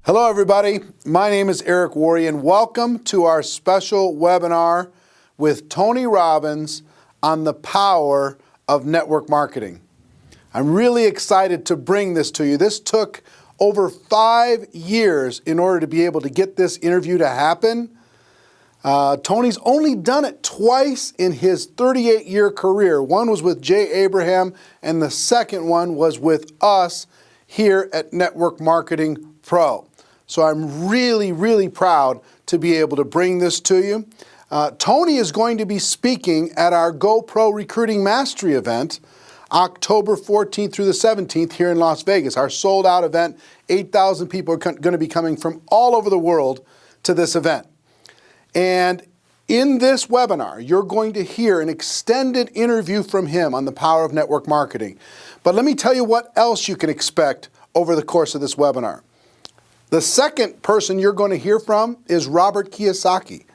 Hello everybody, my name is Eric Worre and welcome to our special webinar with Tony Robbins on the power of network marketing. I'm really excited to bring this to you. This took over 5 years in order to be able to get this interview to happen. Tony's only done it twice in his 38-year career. One was with Jay Abraham and the second one was with us here at Network Marketing Pro. So I'm really proud to be able to bring this to you. Tony is going to be speaking at our GoPro Recruiting Mastery event, October 14th through the 17th here in Las Vegas. Our sold out event, 8,000 people are going to be coming from all over the world to this event. And in this webinar, you're going to hear an extended interview from him on the power of network marketing. But let me tell you what else you can expect over the course of this webinar. The second person you're going to hear from is Robert Kiyosaki,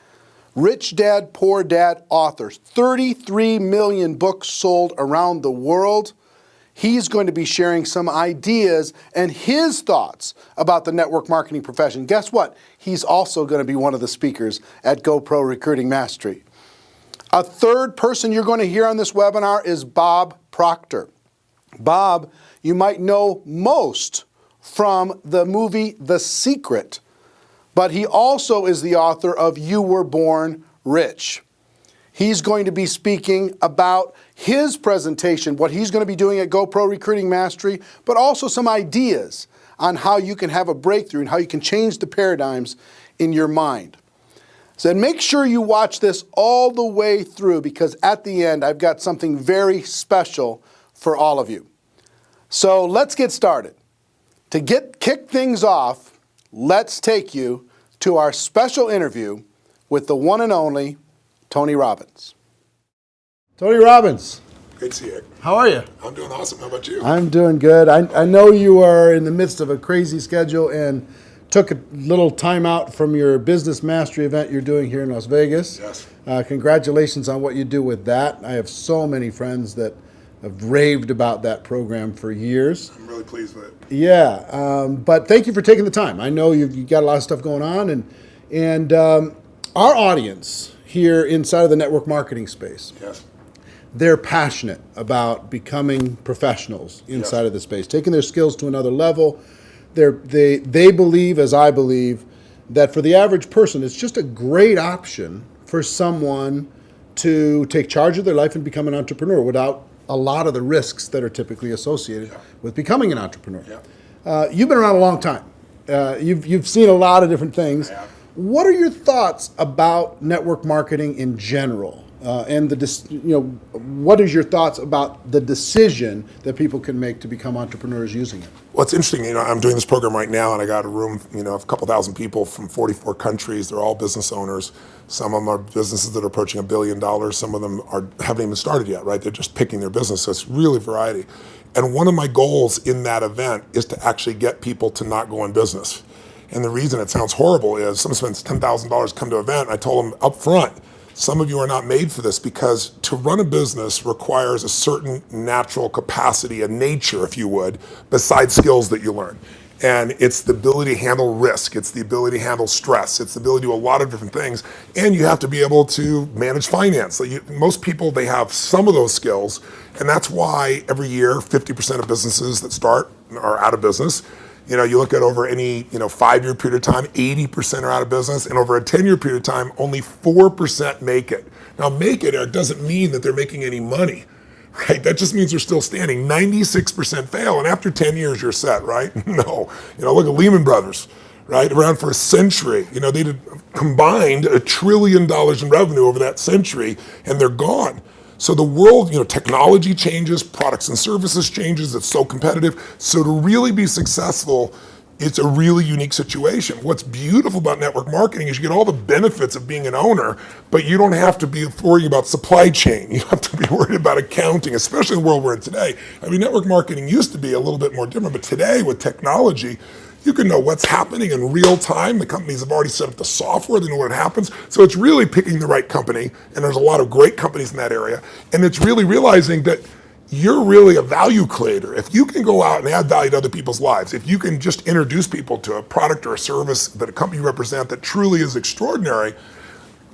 Rich Dad, Poor Dad author, 33 million books sold around the world. He's going to be sharing some ideas and his thoughts about the network marketing profession. Guess what? He's also going to be one of the speakers at GoPro Recruiting Mastery. A third person you're going to hear on this webinar is Bob Proctor. Bob, you might know most from the movie The Secret, but he also is the author of You Were Born Rich. He's going to be speaking about his presentation, what he's going to be doing at GoPro Recruiting Mastery, but also some ideas on how you can have a breakthrough and how you can change the paradigms in your mind. So make sure you watch this all the way through because at the end I've got something very special for all of you. So let's get started. To kick things off, let's take you to our special interview with the one and only Tony Robbins. Tony Robbins. Great to see you. How are you? I'm doing awesome. How about you? I'm doing good. I know you are in the midst of a crazy schedule and took a little time out from your business mastery event you're doing here in Las Vegas. Yes. Congratulations on what you do with that. I have so many friends that have raved about that program for years. I'm really pleased with it. Yeah, but thank you for taking the time. I know you've got a lot of stuff going on, and our audience here inside of the network marketing space, Yes. they're passionate about becoming professionals inside of the space, taking their skills to another level. They believe, as I believe, that for the average person, it's just a great option for someone to take charge of their life and become an entrepreneur without a lot of the risks that are typically associated with becoming an entrepreneur. You've been around a long time. You've seen a lot of different things. What are your thoughts about network marketing in general? What is your thoughts about the decision that people can make to become entrepreneurs using it? Well, it's interesting. I'm doing this program right now, and I got a room, of a couple thousand people from 44 countries. They're all business owners. Some of them are businesses that are approaching $1 billion. Some of them haven't even started yet, right? They're just picking their business. So it's really variety. And one of my goals in that event is to actually get people to not go in business. And the reason it sounds horrible is someone spends $10,000 to come to an event. I told them up front, some of you are not made for this because to run a business requires a certain natural capacity, a nature, if you would, besides skills that you learn. And it's the ability to handle risk. It's the ability to handle stress. It's the ability to do a lot of different things. And you have to be able to manage finance. Most people, they have some of those skills. And that's why every year, 50% of businesses that start are out of business. You look at over any 5-year period of time, 80% are out of business, and over a 10-year period of time, only 4% make it. Now, make it, Eric, doesn't mean that they're making any money, right? That just means they're still standing. 96% fail, and after 10 years, you're set, right? No. Look at Lehman Brothers, right? Around for a century. They did combined $1 trillion in revenue over that century, and they're gone. So the world, technology changes, products and services changes, it's so competitive. So to really be successful, it's a really unique situation. What's beautiful about network marketing is you get all the benefits of being an owner, but you don't have to be worrying about supply chain. You don't have to be worried about accounting, especially in the world we're in today. Network marketing used to be a little bit more different, but today with technology, you can know what's happening in real time. The companies have already set up the software, they know what happens. So it's really picking the right company, and there's a lot of great companies in that area. And it's really realizing that you're really a value creator. If you can go out and add value to other people's lives, if you can just introduce people to a product or a service that a company you represent that truly is extraordinary,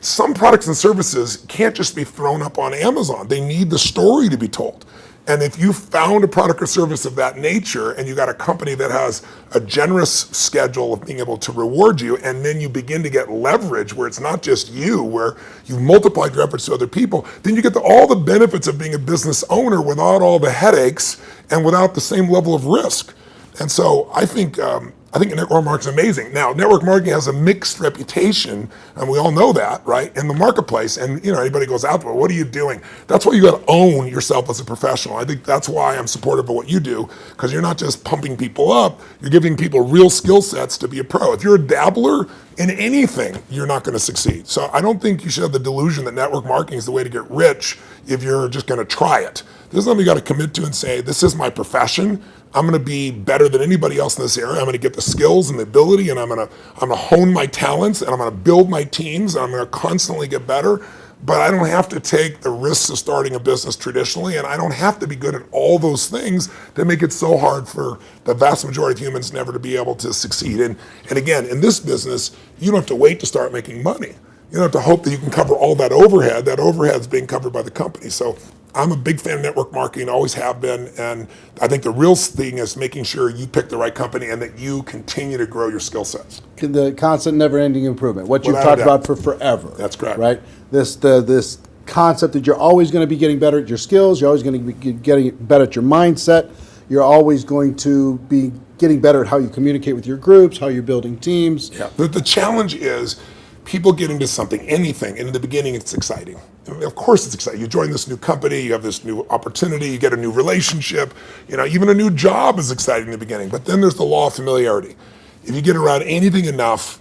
some products and services can't just be thrown up on Amazon. They need the story to be told. And if you found a product or service of that nature and you got a company that has a generous schedule of being able to reward you, and then you begin to get leverage where it's not just you, where you've multiplied your efforts to other people, then you get all the benefits of being a business owner without all the headaches and without the same level of risk. And so I think network marketing is amazing. Now, network marketing has a mixed reputation, and we all know that, right, in the marketplace. And anybody goes out there, what are you doing? That's why you got to own yourself as a professional. I think that's why I'm supportive of what you do, because you're not just pumping people up, you're giving people real skill sets to be a pro. If you're a dabbler in anything, you're not going to succeed. So I don't think you should have the delusion that network marketing is the way to get rich if you're just going to try it. This is something you got to commit to and say, this is my profession. I'm going to be better than anybody else in this area. I'm going to get the skills and the ability, and I'm going to hone my talents, and I'm going to build my teams, and I'm going to constantly get better. But I don't have to take the risks of starting a business traditionally, and I don't have to be good at all those things that make it so hard for the vast majority of humans never to be able to succeed. And again, in this business, you don't have to wait to start making money. You don't have to hope that you can cover all that overhead. That overhead is being covered by the company. So I'm a big fan of network marketing, always have been, and I think the real thing is making sure you pick the right company and that you continue to grow your skill sets. The constant, never-ending improvement, what you've Without a talked doubt. about for forever. That's correct. Right? This concept that you're always going to be getting better at your skills, you're always going to be getting better at your mindset, you're always going to be getting better at how you communicate with your groups, how you're building teams. Yeah. The challenge is people get into something, anything, and in the beginning it's exciting. Of course it's exciting. You join this new company, you have this new opportunity, you get a new relationship, even a new job is exciting in the beginning, but then there's the law of familiarity. If you get around anything enough,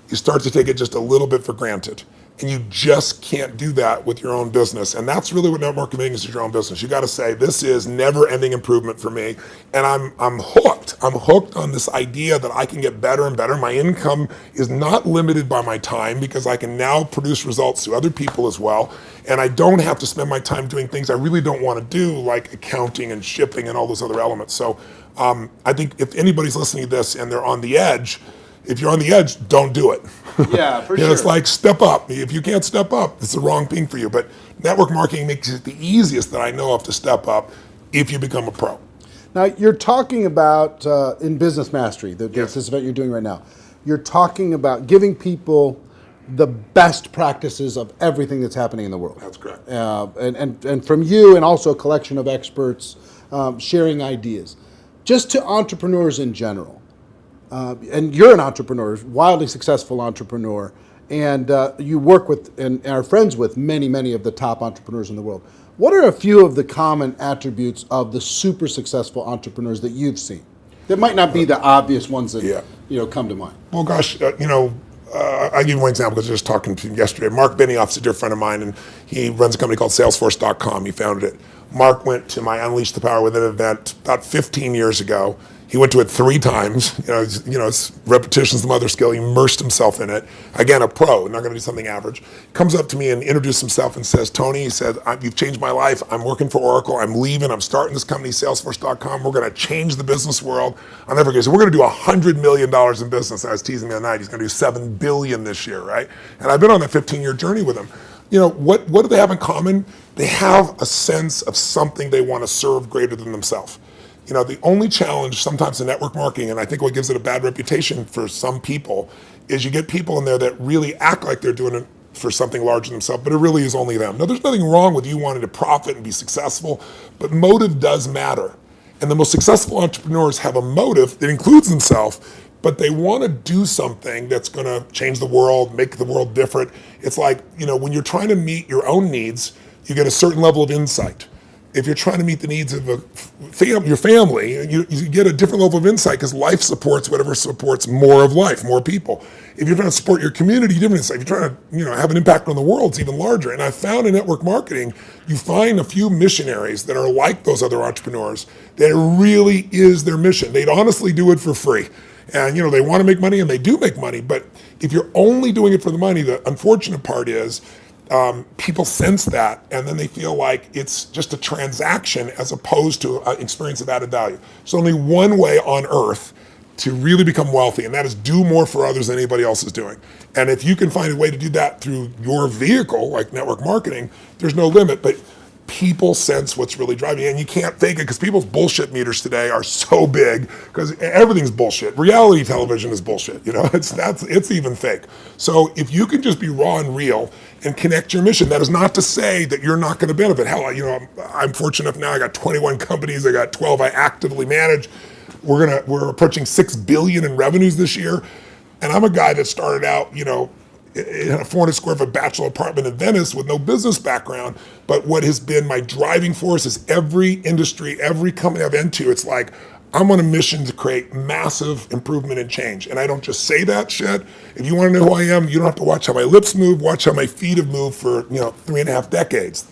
you start to take it just a little bit for granted. And you just can't do that with your own business. And that's really what network marketing is your own business. You got to say, this is never-ending improvement for me. And I'm hooked. I'm hooked on this idea that I can get better and better. My income is not limited by my time because I can now produce results to other people as well. And I don't have to spend my time doing things I really don't want to do, like accounting and shipping and all those other elements. So I think if anybody's listening to this and they're on the edge, if you're on the edge, don't do it. Yeah, for sure. It's like step up. If you can't step up, it's the wrong thing for you. But network marketing makes it the easiest that I know of to step up if you become a pro. Now, you're talking about, in Business Mastery, this event you're doing right now, you're talking about giving people the best practices of everything that's happening in the world. That's correct. And from you and also a collection of experts sharing ideas. Just to entrepreneurs in general. And you're an entrepreneur, wildly successful entrepreneur, and you work with and are friends with many of the top entrepreneurs in the world. What are a few of the common attributes of the super successful entrepreneurs that you've seen? That might not be the obvious ones that come to mind. Well, gosh, I'll give you one example because I was just talking to him yesterday. Mark Benioff's a dear friend of mine, and he runs a company called Salesforce.com. He founded it. Mark went to my Unleash the Power Within event about 15 years ago. He went to it 3 times. It's repetition's the mother skill. He immersed himself in it. Again, a pro, not going to do something average. Comes up to me and introduces himself and says, Tony, he said, you've changed my life. I'm working for Oracle. I'm leaving. I'm starting this company, Salesforce.com. We're going to change the business world. I'll never forget. So we're going to do $100 million in business. I was teasing the other night. He's going to do $7 billion this year, right? And I've been on that 15-year journey with him. What do they have in common? They have a sense of something they want to serve greater than themselves. The only challenge sometimes in network marketing, and I think what gives it a bad reputation for some people, is you get people in there that really act like they're doing it for something larger than themselves, but it really is only them. Now, there's nothing wrong with you wanting to profit and be successful, but motive does matter. And the most successful entrepreneurs have a motive that includes themselves, but they want to do something that's going to change the world, make the world different. It's like, when you're trying to meet your own needs, you get a certain level of insight. If you're trying to meet the needs of your family, you get a different level of insight because life supports whatever supports more of life, more people. If you're trying to support your community, different insight. If you're trying to have an impact on the world, it's even larger. And I found in network marketing, you find a few missionaries that are like those other entrepreneurs that it really is their mission. They'd honestly do it for free. And they want to make money and they do make money. But if you're only doing it for the money, the unfortunate part is people sense that, and then they feel like it's just a transaction as opposed to an experience of added value. There's only one way on earth to really become wealthy, and that is do more for others than anybody else is doing. And if you can find a way to do that through your vehicle, like network marketing, there's no limit. But people sense what's really driving you, and you can't fake it because people's bullshit meters today are so big because everything's bullshit. Reality television is bullshit. It's even fake. So if you can just be raw and real and connect your mission, that is not to say that you're not going to benefit. Hell, I'm fortunate enough now. I got 21 companies. I got 12 I actively manage. We're approaching $6 billion in revenues this year, and I'm a guy that started out, in a 400 square foot bachelor apartment in Venice with no business background. But what has been my driving force is every industry, every company I've been to, it's like, I'm on a mission to create massive improvement and change. And I don't just say that shit. If you want to know who I am, you don't have to watch how my lips move, watch how my feet have moved for, 3.5 decades,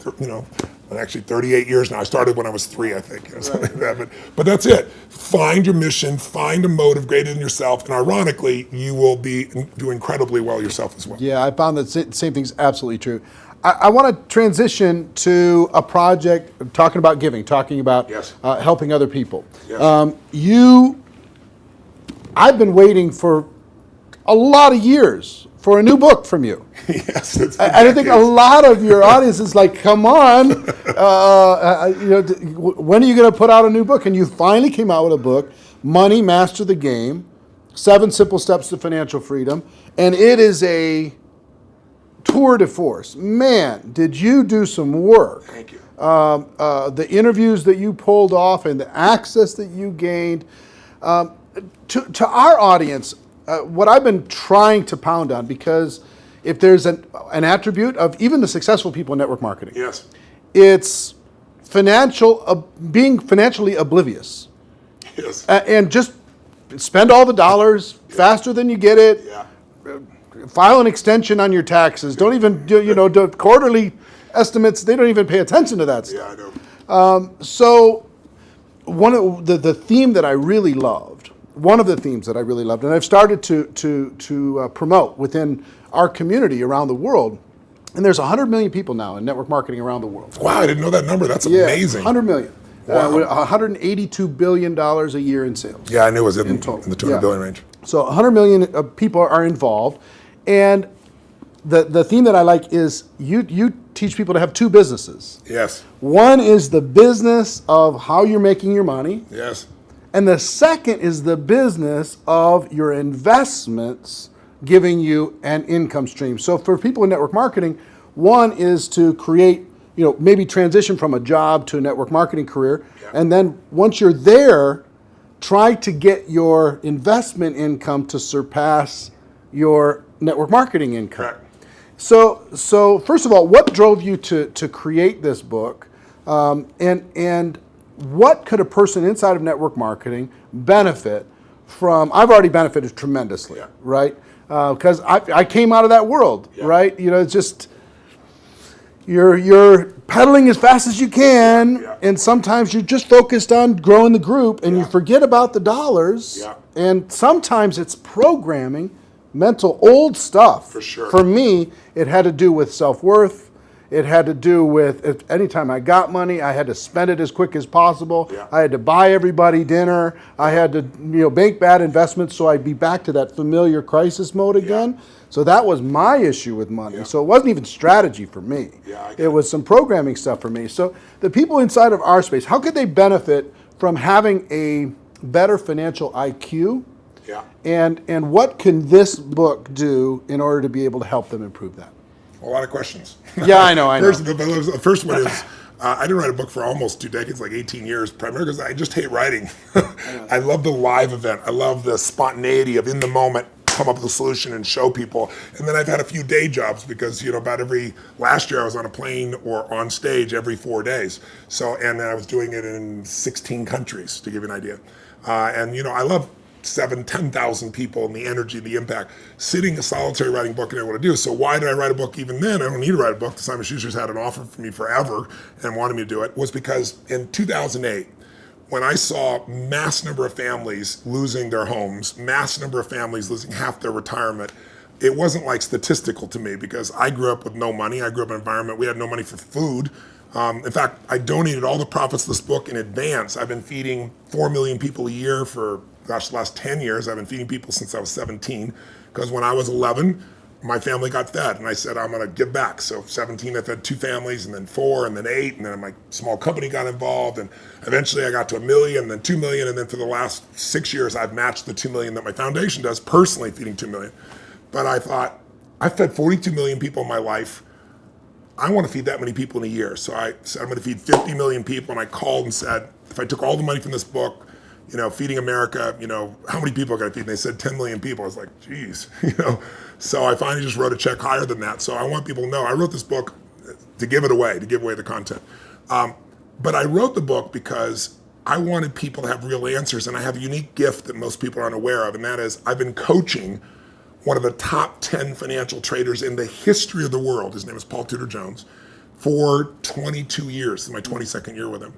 actually 38 years now. I started when I was 3, I think, something like that. But that's it. Find your mission, find a motive greater than yourself, and ironically, you will do incredibly well yourself as well. Yeah, I found that same thing's absolutely true. I want to transition to a project talking about giving, talking about helping other people. Yes. I've been waiting for a lot of years for a new book from you. Yes, it's I think a lot of your audience is like, come on, when are you going to put out a new book? And you finally came out with a book, Money, Master the Game, 7 Simple Steps to Financial Freedom. And it is a tour de force. Man, did you do some work. Thank you. The interviews that you pulled off and the access that you gained. To our audience, what I've been trying to pound on, because if there's an attribute of even the successful people in network marketing, Yes. it's being financially oblivious. Yes. And just spend all the dollars faster than you get it. Yeah. File an extension on your taxes. Don't even do quarterly estimates. They don't even pay attention to that stuff. Yeah, I know. So one of the theme that I really loved, one of the themes that I really loved, and I've started to promote within our community around the world, and there's 100 million people now in network marketing around the world. Wow, I didn't know that number. That's amazing. 100 million. Wow. $182 billion a year in sales. Yeah, I knew it was in total. the 200 billion range. So 100 million people are involved, and the theme that I like is you teach people to have 2 businesses. Yes. One is the business of how you're making your money. Yes. And the second is the business of your investments giving you an income stream. So for people in network marketing, one is to create, maybe transition from a job to a network marketing career. Yeah. And then once you're there, try to get your investment income to surpass your network marketing income. Correct. So first of all, what drove you to create this book? And what could a person inside of network marketing benefit from? I've already benefited tremendously, right? Because I came out of that world, right? It's just you're pedaling as fast as you can, and sometimes you're just focused on growing the group, and you forget about the dollars. Yeah. And sometimes it's programming, mental old stuff. For sure. For me, it had to do with self-worth. It had to do with anytime I got money, I had to spend it as quick as possible. Yeah. I had to buy everybody dinner. I had to make bad investments so I'd be back to that familiar crisis mode again. So that was my issue with money. So it wasn't even strategy for me. It was some programming stuff for me. So the people inside of our space, how could they benefit from having a better financial IQ? Yeah. And what can this book do in order to be able to help them improve that? A lot of questions. Yeah, I know. The first one is, I didn't write a book for almost 2 decades, like 18 years, primarily because I just hate writing. I love the live event. I love the spontaneity of in the moment, come up with a solution and show people. And then I've had a few day jobs because, last year I was on a plane or on stage every 4 days. And I was doing it in 16 countries, to give you an idea. I love 10,000 people and the energy, the impact. Sitting a solitary writing a book I didn't want to do. So why did I write a book even then? I don't need to write a book. Simon Schuster's had an offer for me forever and wanted me to do it. Was because in 2008, when I saw mass number of families losing their homes, mass number of families losing half their retirement, it wasn't like statistical to me because I grew up with no money. I grew up in an environment, we had no money for food. In fact, I donated all the profits of this book in advance. I've been feeding 4 million people a year for, gosh, the last 10 years. I've been feeding people since I was 17, because when I was 11, my family got fed, and I said, I'm gonna give back. So 17, I fed 2 families, and then 4, and then 8, and then my small company got involved, and eventually I got to 1 million, and then 2 million, and then for the last 6 years, I've matched the 2 million that my foundation does, personally feeding 2 million. But I thought, I fed 42 million people in my life. I want to feed that many people in a year. So I said, I'm going to feed 50 million people. And I called and said, if I took all the money from this book, Feeding America, how many people can I feed? And they said 10 million people. I was like, geez, So I finally just wrote a check higher than that. So I want people to know, I wrote this book to give it away, to give away the content. But I wrote the book because I wanted people to have real answers. And I have a unique gift that most people aren't aware of. And that is, I've been coaching one of the top 10 financial traders in the history of the world. His name is Paul Tudor Jones, for 22 years. This is my 22nd year with him.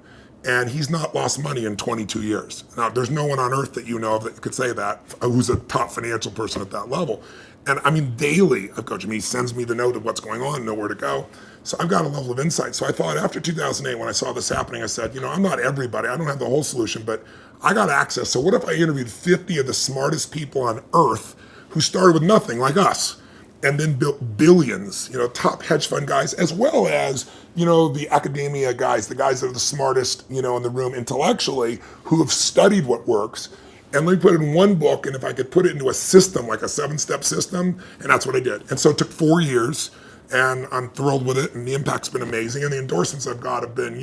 And he's not lost money in 22 years. Now, there's no one on earth that you know of that could say that, who's a top financial person at that level. And I mean, daily, I coach him. He sends me the note of what's going on, know where to go. So I've got a level of insight. So I thought after 2008, when I saw this happening, I said, I'm not everybody. I don't have the whole solution, but I got access. So what if I interviewed 50 of the smartest people on earth who started with nothing, like us, and then built billions, top hedge fund guys, as well as, the academia guys, the guys that are the smartest, in the room intellectually, who have studied what works. And let me put it in one book, and if I could put it into a system, like a 7-step system, and that's what I did. And so it took 4 years, and I'm thrilled with it, and the impact's been amazing. And the endorsements I've got have been,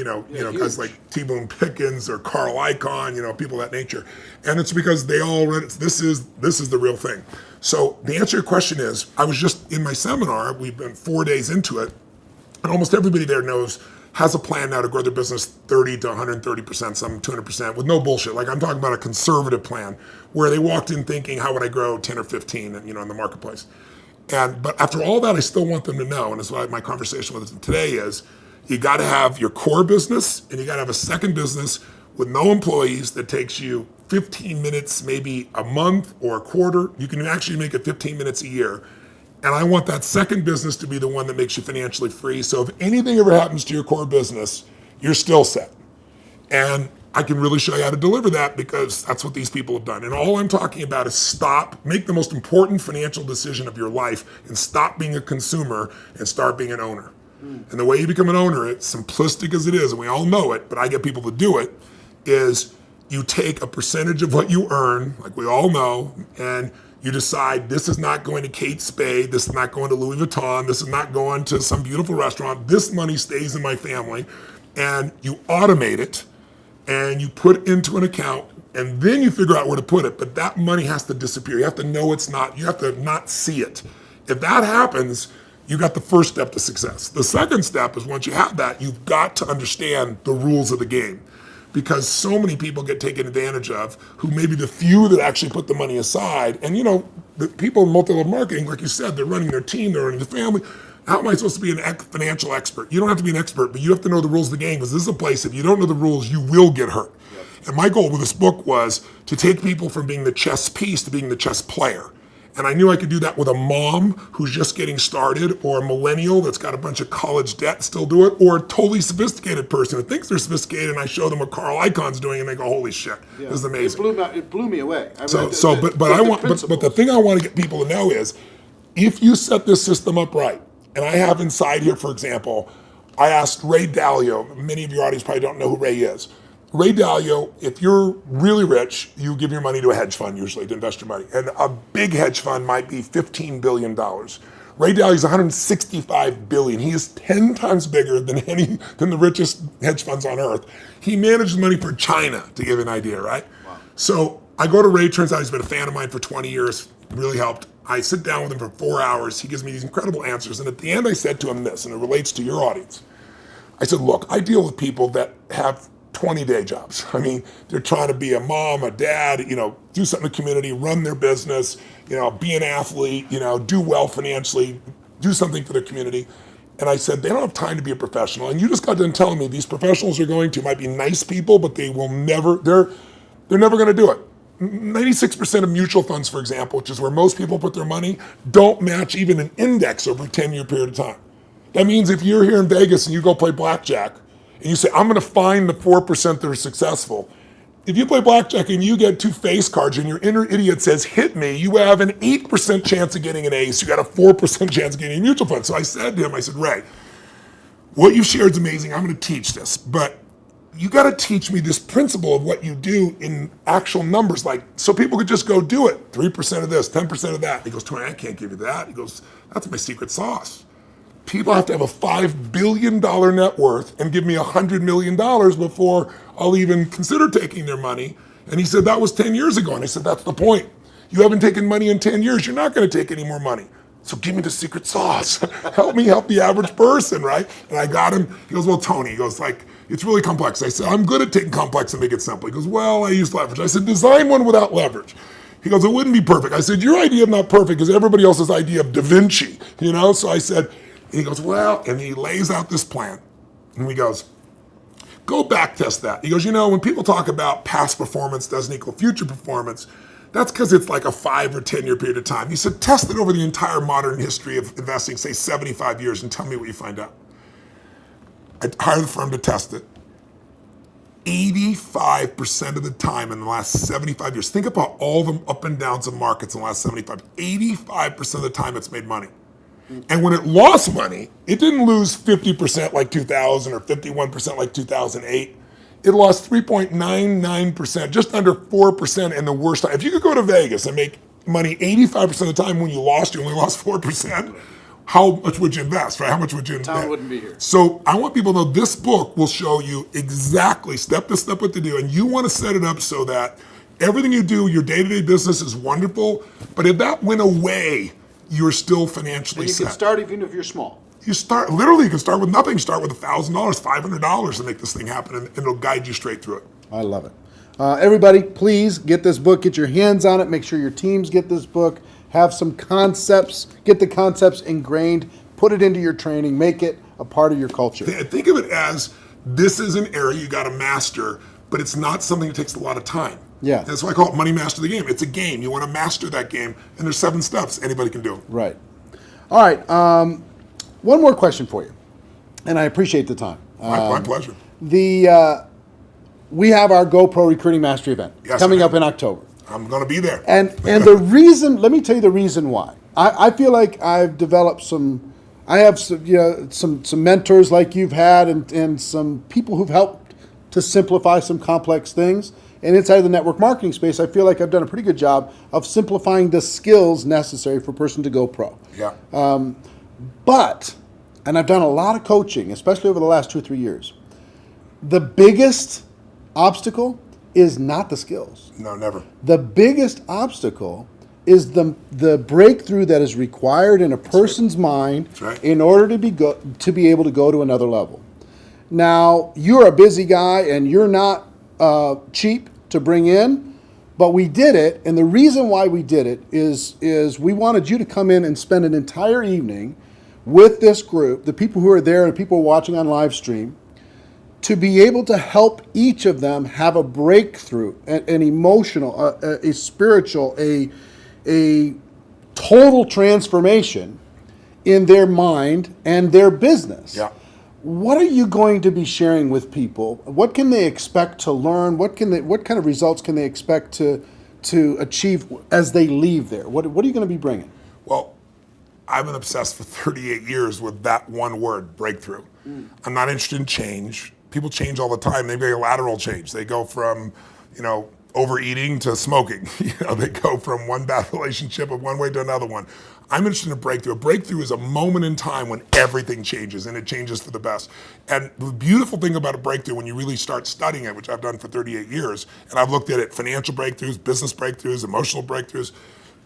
guys like T. Boone Pickens or Carl Icahn, people of that nature. And it's because they all read it. This is the real thing. So the answer to your question is, I was just in my seminar, we've been 4 days into it, and almost everybody there has a plan now to grow their business 30 to 130%, some 200%, with no bullshit. Like, I'm talking about a conservative plan where they walked in thinking, how would I grow 10 or 15, in the marketplace? But after all that, I still want them to know, and that's why my conversation with them today is, you got to have your core business, and you got to have a second business with no employees that takes you 15 minutes, maybe a month or a quarter. You can actually make it 15 minutes a year. And I want that second business to be the one that makes you financially free. So if anything ever happens to your core business, you're still set. And I can really show you how to deliver that, because that's what these people have done. And all I'm talking about is make the most important financial decision of your life, and stop being a consumer and start being an owner. And the way you become an owner, it's simplistic as it is, and we all know it, but I get people to do it, is you take a percentage of what you earn, like we all know, and you decide, this is not going to Kate Spade, this is not going to Louis Vuitton, this is not going to some beautiful restaurant, this money stays in my family, and you automate it, and you put it into an account, and then you figure out where to put it, but that money has to disappear. You have to know you have to not see it. If that happens, you got the first step to success. The second step is, once you have that, you've got to understand the rules of the game. Because so many people get taken advantage of, who may be the few that actually put the money aside. And the people in multi-level marketing, like you said, they're running their team, they're running the family. How am I supposed to be a financial expert? You don't have to be an expert, but you have to know the rules of the game, because this is a place, if you don't know the rules, you will get hurt. Yep. And my goal with this book was to take people from being the chess piece to being the chess player. And I knew I could do that with a mom who's just getting started, or a millennial that's got a bunch of college debt, still do it, or a totally sophisticated person who thinks they're sophisticated, and I show them what Carl Icahn's doing, and they go, holy shit, this is amazing. It blew me away. But the thing I want to get people to know is, if you set this system up right, and I have inside here, for example, I asked Ray Dalio, many of your audience probably don't know who Ray is. Ray Dalio, if you're really rich, you give your money to a hedge fund usually to invest your money. And a big hedge fund might be $15 billion. Ray Dalio's $165 billion. He is 10 times bigger than the richest hedge funds on earth. He manages money for China, to give you an idea, right? Wow. So I go to Ray, turns out he's been a fan of mine for 20 years, really helped. I sit down with him for 4 hours. He gives me these incredible answers. And at the end, I said to him this, and it relates to your audience. I said, look, I deal with people that have 20-day jobs. I mean, they're trying to be a mom, a dad, do something in the community, run their business, be an athlete, do well financially, do something for their community. And I said, they don't have time to be a professional. And you just got done telling me these professionals might be nice people, but they will never, they're never going to do it. 96% of mutual funds, for example, which is where most people put their money, don't match even an index over a 10-year period of time. That means if you're here in Vegas and you go play blackjack and you say, I'm going to find the 4% that are successful, if you play blackjack and you get 2 face cards and your inner idiot says, hit me, you have an 8% chance of getting an ace. You got a 4% chance of getting a mutual fund. So I said to him, I said, Ray, what you've shared is amazing. I'm going to teach this, but you got to teach me this principle of what you do in actual numbers, like so people could just go do it. 3% of this, 10% of that. He goes, Tony, I can't give you that. He goes, that's my secret sauce. People have to have a $5 billion net worth and give me $100 million before I'll even consider taking their money. And he said, that was 10 years ago. And I said, that's the point. You haven't taken money in 10 years. You're not going to take any more money. So give me the secret sauce. Help me help the average person, right? And I got him. He goes, well, Tony, he goes, like, it's really complex. I said, I'm good at taking complex and make it simple. He goes, well, I use leverage. I said, design one without leverage. He goes, it wouldn't be perfect. I said, your idea of not perfect is everybody else's idea of Da Vinci, you know? So I said, he goes, well, and he lays out this plan. And he goes, go back test that. He goes, you know, when people talk about past performance doesn't equal future performance, that's because it's like a 5 or 10 year period of time. He said, test it over the entire modern history of investing, say 75 years, and tell me what you find out. I hired the firm to test it. 85% of the time in the last 75 years, think about all the up and downs of markets in the last 85% of the time it's made money. And when it lost money, it didn't lose 50% like 2000 or 51% like 2008. It lost 3.99%, just under 4% in the worst time. If you could go to Vegas and make money 85% of the time when you only lost 4%, how much would you invest, right? How much would you invest? Town wouldn't be here. So I want people to know this book will show you exactly step by step what to do. And you want to set it up so that everything you do, your day-to-day business is wonderful. But if that went away, you're still financially And you set. can start even if you're small. You can start with nothing. Start with $1,000, $500 to make this thing happen, and it'll guide you straight through it. I love it. Everybody, please get this book. Get your hands on it. Make sure your teams get this book. Have some concepts. Get the concepts ingrained. Put it into your training. Make it a part of your culture. Think of it as this is an area you got to master, but it's not something that takes a lot of time. Yeah. That's why I call it Money Master the Game. It's a game. You want to master that game, and there's 7 steps anybody can do. Right. All right. One more question for you, and I appreciate the time. My pleasure. We have our GoPro Recruiting Mastery event coming up in October. I'm going to be there. And the reason, let me tell you the reason why. I feel like I've developed some mentors like you've had and some people who've helped to simplify some complex things. And inside of the network marketing space, I feel like I've done a pretty good job of simplifying the skills necessary for a person to go pro. Yeah. And I've done a lot of coaching, especially over the last 2 or 3 years. The biggest obstacle is not the skills. No, never. The biggest obstacle is the breakthrough that is required in a person's mind in order to be able to go to another level. Now, you're a busy guy and you're not cheap to bring in, but we did it, and the reason why we did it is we wanted you to come in and spend an entire evening with this group, the people who are there and people watching on live stream, to be able to help each of them have a breakthrough, an emotional, a spiritual, a total transformation in their mind and their business. Yeah. What are you going to be sharing with people? What can they expect to learn? What kind of results can they expect to achieve as they leave there? What are you going to be bringing? Well, I've been obsessed for 38 years with that one word, breakthrough. I'm not interested in change. People change all the time. They make a lateral change. They go from, overeating to smoking. They go from one bad relationship of one way to another one. I'm interested in a breakthrough. A breakthrough is a moment in time when everything changes, and it changes for the best. And the beautiful thing about a breakthrough, when you really start studying it, which I've done for 38 years, and I've looked at it, financial breakthroughs, business breakthroughs, emotional breakthroughs,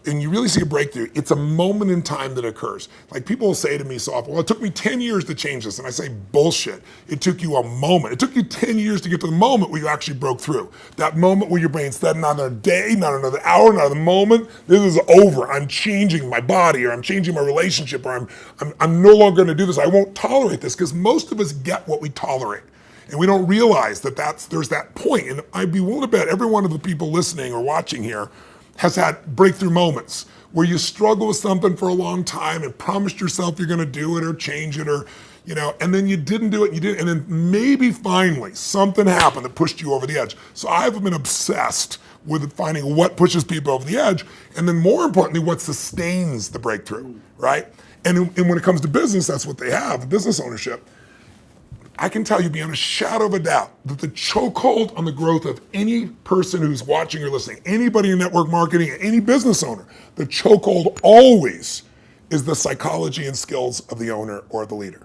and you really see a breakthrough, it's a moment in time that occurs. Like people will say to me so often, well, it took me 10 years to change this. And I say, bullshit. It took you a moment. It took you 10 years to get to the moment where you actually broke through. That moment where your brain said, not another day, not another hour, not another moment. This is over. I'm changing my body, or I'm changing my relationship, or I'm no longer going to do this. I won't tolerate this, because most of us get what we tolerate. And we don't realize that there's that point. And I'd be willing to bet every one of the people listening or watching here has had breakthrough moments where you struggle with something for a long time and promised yourself you're going to do it or change it or, and then you didn't do it, and then maybe finally something happened that pushed you over the edge. So I've been obsessed with finding what pushes people over the edge, and then more importantly, what sustains the breakthrough, right? And when it comes to business, that's what they have, business ownership. I can tell you beyond a shadow of a doubt that the chokehold on the growth of any person who's watching or listening, anybody in network marketing, any business owner, the chokehold always is the psychology and skills of the owner or the leader.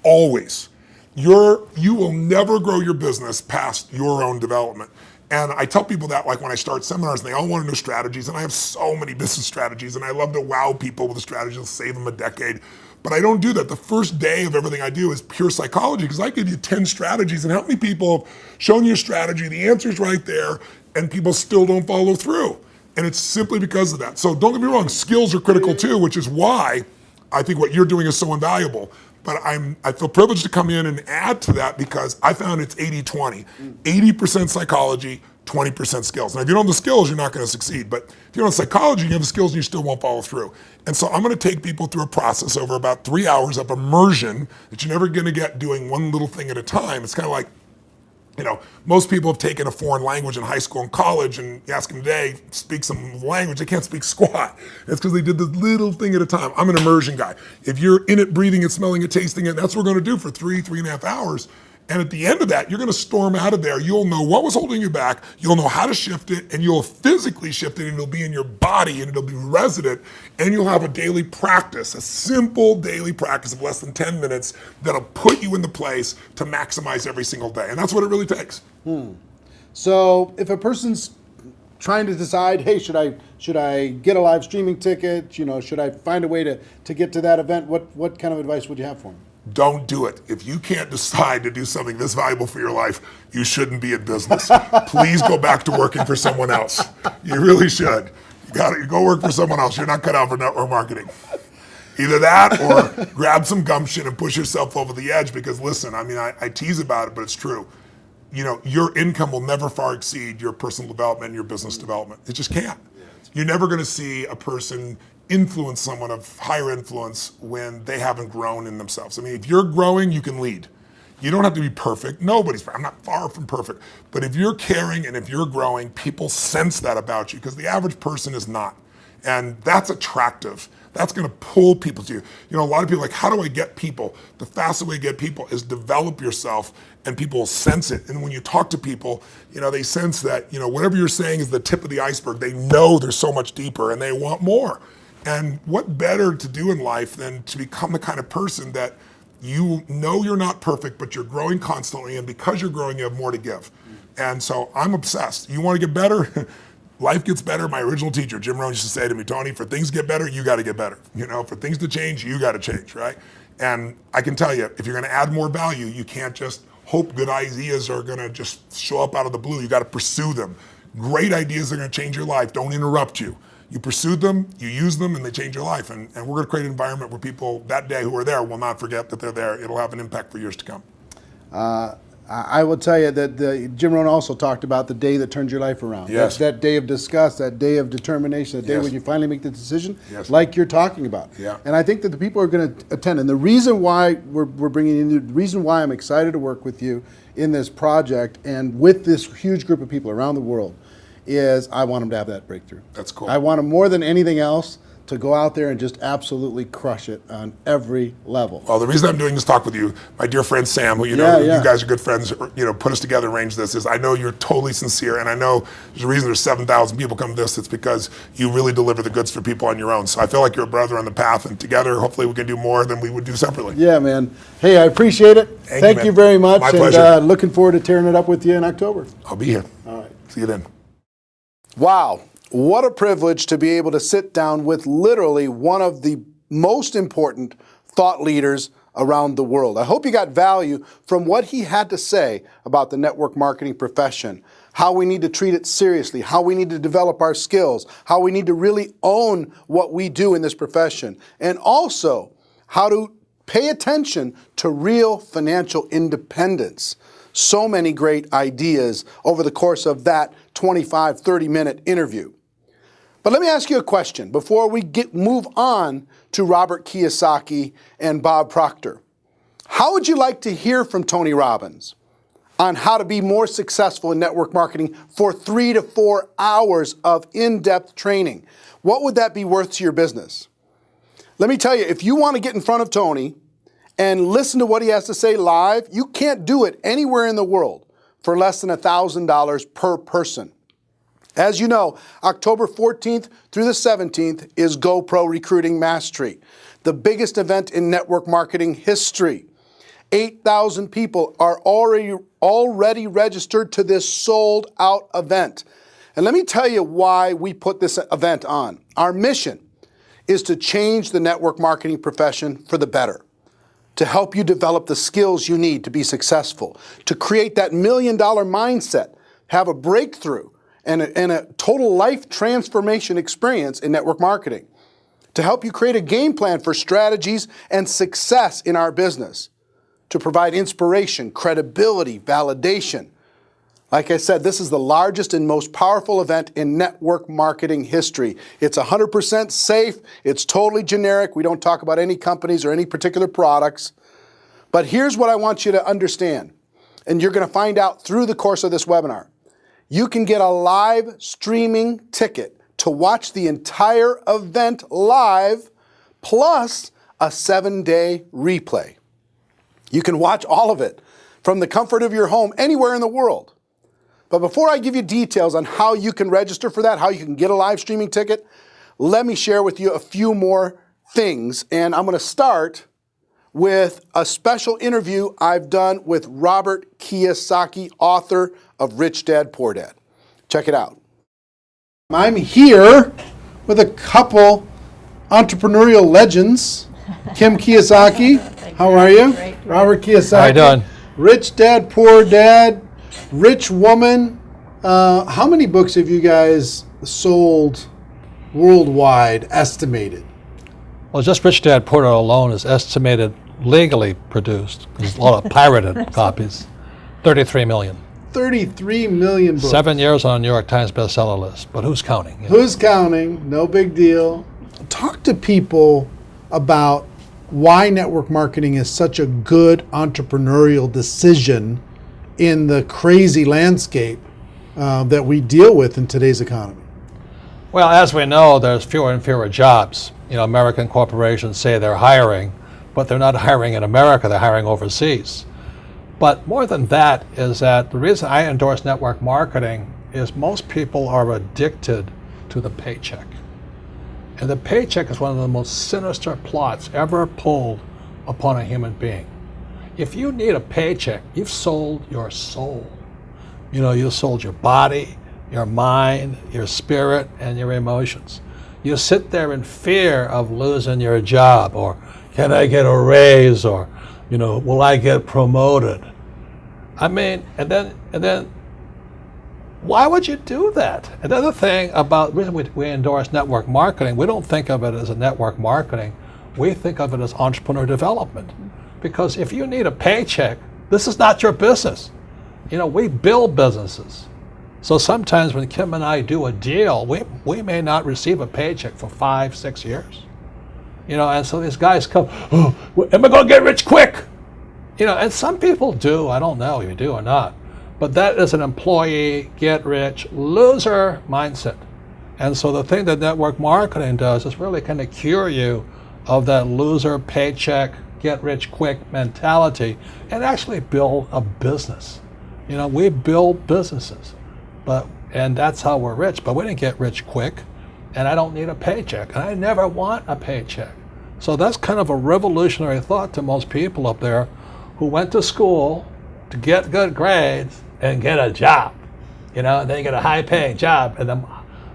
Always. You will never grow your business past your own development. And I tell people that, like when I start seminars, and they all want to know strategies, and I have so many business strategies, and I love to wow people with the strategies, save them a decade. But I don't do that. The first day of everything I do is pure psychology, because I give you 10 strategies, and how many people have shown you a strategy, the answer's right there, and people still don't follow through. And it's simply because of that. So don't get me wrong, skills are critical too, which is why I think what you're doing is so invaluable. But I feel privileged to come in and add to that because I found it's 80-20. 80% psychology, 20% skills. Now, if you don't have the skills, you're not going to succeed. But if you don't have psychology, you have the skills and you still won't follow through. And so I'm going to take people through a process over about 3 hours of immersion that you're never going to get doing one little thing at a time. It's kind of like, most people have taken a foreign language in high school and college, and you ask them today, speak some language, they can't speak squat. It's because they did this little thing at a time. I'm an immersion guy. If you're in it, breathing it, smelling it, tasting it, that's what we're going to do for 3.5 hours. And at the end of that, you're going to storm out of there. You'll know what was holding you back. You'll know how to shift it, and you'll physically shift it, and it'll be in your body, and it'll be resident, and you'll have a daily practice, a simple daily practice of less than 10 minutes that'll put you in the place to maximize every single day. And that's what it really takes. So if a person's trying to decide, hey, should I get a live streaming ticket? Should I find a way to get to that event? What kind of advice would you have for them? Don't do it. If you can't decide to do something this valuable for your life, you shouldn't be in business. Please go back to working for someone else. You really should. You go work for someone else. You're not cut out for network marketing. Either that or grab some gumption and push yourself over the edge because listen, I tease about it, but it's true. Your income will never far exceed your personal development and your business development. It just can't. You're never going to see a person influence someone of higher influence when they haven't grown in themselves. If you're growing, you can lead. You don't have to be perfect. I'm not far from perfect. But if you're caring and if you're growing, people sense that about you because the average person is not. And that's attractive. That's going to pull people to you. A lot of people are like, how do I get people? The fastest way to get people is develop yourself and people will sense it. And when you talk to people, they sense that, whatever you're saying is the tip of the iceberg. They know there's so much deeper and they want more. And what better to do in life than to become the kind of person that you know you're not perfect, but you're growing constantly. And because you're growing, you have more to give. And so I'm obsessed. You want to get better? Life gets better. My original teacher, Jim Rohn, used to say to me, Tony, for things to get better, you got to get better. For things to change, you got to change, right? And I can tell you, if you're going to add more value, you can't just hope good ideas are going to just show up out of the blue. You got to pursue them. Great ideas are going to change your life. Don't interrupt you. You pursue them, you use them, and they change your life. And we're going to create an environment where people that day who are there will not forget that they're there. It'll have an impact for years to come. I will tell you that Jim Rohn also talked about the day that turns your life around. Yes. That day of disgust, that day of determination, that day Yes. when you finally make the decision, Yes. like you're talking about. Yeah. And I think that the people are going to attend. And the reason why we're bringing in you, the reason why I'm excited to work with you in this project and with this huge group of people around the world is I want them to have that breakthrough. That's cool. I want them more than anything else to go out there and just absolutely crush it on every level. Well, the reason I'm doing this talk with you, my dear friend Sam, who you guys are good friends, put us together, arranged this, is I know you're totally sincere, and I know there's a reason there's 7,000 people come to this. It's because you really deliver the goods for people on your own. So I feel like you're a brother on the path, and together, hopefully, we can do more than we would do separately. Yeah, man. Hey, I appreciate it. Thank you very much. My pleasure. And looking forward to tearing it up with you in October. I'll be here. All right. See you then. Wow. What a privilege to be able to sit down with literally one of the most important thought leaders around the world. I hope you got value from what he had to say about the network marketing profession, how we need to treat it seriously, how we need to develop our skills, how we need to really own what we do in this profession, and also how to pay attention to real financial independence. so many great ideas over the course of that 25, 30-minute interview. But let me ask you a question before we move on to Robert Kiyosaki and Bob Proctor. How would you like to hear from Tony Robbins on how to be more successful in network marketing for 3 to 4 hours of in-depth training? What would that be worth to your business? Let me tell you, if you want to get in front of Tony and listen to what he has to say live, you can't do it anywhere in the world for less than $1,000 per person. As you know, October 14th through the 17th is GoPro Recruiting Mastery, the biggest event in network marketing history. 8,000 people are already registered to this sold-out event. And let me tell you why we put this event on. Our mission is to change the network marketing profession for the better, to help you develop the skills you need to be successful, to create that $1 million mindset, have a breakthrough, and a total life transformation experience in network marketing, to help you create a game plan for strategies and success in our business, to provide inspiration, credibility, validation. Like I said, this is the largest and most powerful event in network marketing history. It's 100% safe. It's totally generic. We don't talk about any companies or any particular products. But here's what I want you to understand, and you're going to find out through the course of this webinar. You can get a live streaming ticket to watch the entire event live, plus a 7-day replay. You can watch all of it from the comfort of your home anywhere in the world. But before I give you details on how you can register for that, how you can get a live streaming ticket, let me share with you a few more things. And I'm going to start with a special interview I've done with Robert Kiyosaki, author of Rich Dad, Poor Dad. Check it out. I'm here with a couple entrepreneurial legends. Kim Kiyosaki, how are you? Great. Robert Kiyosaki. How you doing? Rich Dad, Poor Dad, Rich Woman. How many books have you guys sold worldwide, estimated? Well, just Rich Dad Poor Dad alone is estimated legally produced. There's a lot of pirated copies. 33 million. 33 million books. 7 years on a New York Times bestseller list, but who's counting? You know? Who's counting? No big deal. Talk to people about why network marketing is such a good entrepreneurial decision in the crazy landscape that we deal with in today's economy. Well, as we know, there's fewer and fewer jobs. You know, American corporations say they're hiring, but they're not hiring in America, they're hiring overseas. But more than that is that the reason I endorse network marketing is most people are addicted to the paycheck. And the paycheck is one of the most sinister plots ever pulled upon a human being. If you need a paycheck, you've sold your soul. You know, you sold your body, your mind, your spirit, and your emotions. You sit there in fear of losing your job, or can I get a raise, or, you know, will I get promoted? I mean, and then why would you do that? Another thing about the reason we endorse network marketing, we don't think of it as a network marketing, we think of it as entrepreneur development. Because if you need a paycheck, this is not your business. You know, we build businesses. So sometimes when Kim and I do a deal, we may not receive a paycheck for 5-6 years. You know, and so these guys come, oh, am I going to get rich quick? You know, and some people do, I don't know if you do or not. But that is an employee, get rich, loser mindset. And so the thing that network marketing does is really kind of cure you of that loser paycheck, get rich quick mentality and actually build a business. You know, we build businesses, and that's how we're rich, but we didn't get rich quick, and I don't need a paycheck, and I never want a paycheck. So that's kind of a revolutionary thought to most people up there who went to school to get good grades and get a job. You know, and then you get a high-paying job, and then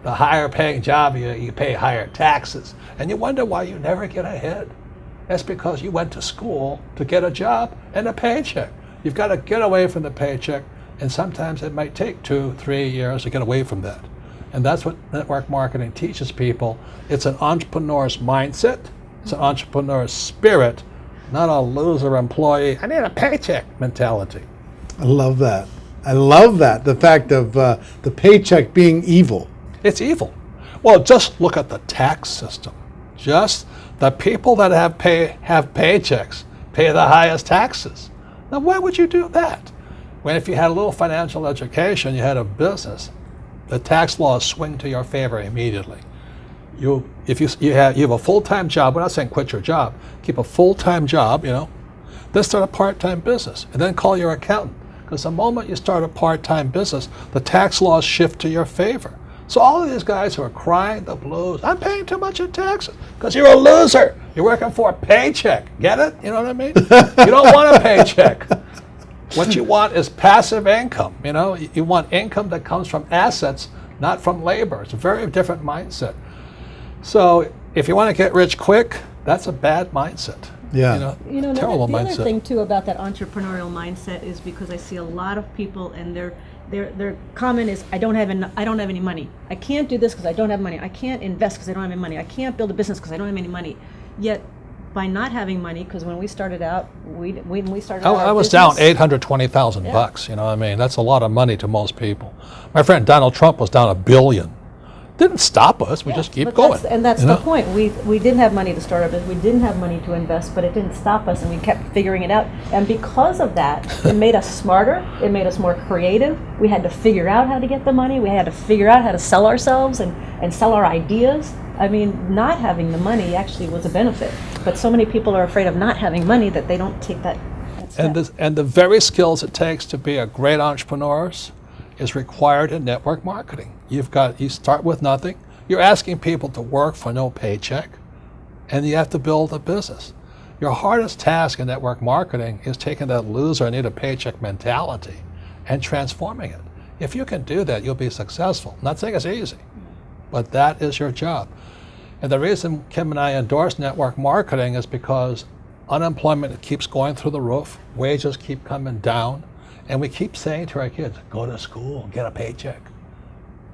the higher-paying job, you pay higher taxes, and you wonder why you never get ahead. That's because you went to school to get a job and a paycheck. You've got to get away from the paycheck, and sometimes it might take 2-3 years to get away from that. And that's what network marketing teaches people. It's an entrepreneur's mindset, it's an entrepreneur's spirit, not a loser employee, I need a paycheck mentality. I love that. I love that. The fact of the paycheck being evil. It's evil. Well, just look at the tax system. Just the people that have paychecks pay the highest taxes. Now, why would you do that? When if you had a little financial education, you had a business, the tax laws swing to your favor immediately. If you have a full-time job, we're not saying quit your job, keep a full-time job, then start a part-time business, and then call your accountant. Because the moment you start a part-time business, the tax laws shift to your favor. So all of these guys who are crying the blues, I'm paying too much in taxes, because you're a loser. You're working for a paycheck. Get it? You know what I mean? You don't want a paycheck. What you want is passive income. You want income that comes from assets, not from labor. It's a very different mindset. So if you want to get rich quick, that's a bad mindset. Yeah. Terrible the mindset. other thing too about that entrepreneurial mindset is because I see a lot of people and their comment is I don't have any money. I can't do this because I don't have money. I can't invest because I don't have any money. I can't build a business because I don't have any money. Yet by not having money, because when we started out, I was down $820,000 You know what I mean? That's a lot of money to most people. My friend Donald Trump was down $1 billion. Didn't stop us. We just keep going. That's the point. We didn't have money to start our business. We didn't have money to invest, but it didn't stop us, and we kept figuring it out. And because of that, it made us smarter. It made us more creative. We had to figure out how to get the money. We had to figure out how to sell ourselves and sell our ideas. I mean, not having the money actually was a benefit. But so many people are afraid of not having money that they don't take that step. And the very skills it takes to be a great entrepreneur is required in network marketing. You start with nothing. You're asking people to work for no paycheck, and you have to build a business. Your hardest task in network marketing is taking that loser, need a paycheck mentality and transforming it. If you can do that, you'll be successful. I'm not saying it's easy, but that is your job. And the reason Kim and I endorse network marketing is because unemployment keeps going through the roof, wages keep coming down, and we keep saying to our kids, go to school, get a paycheck.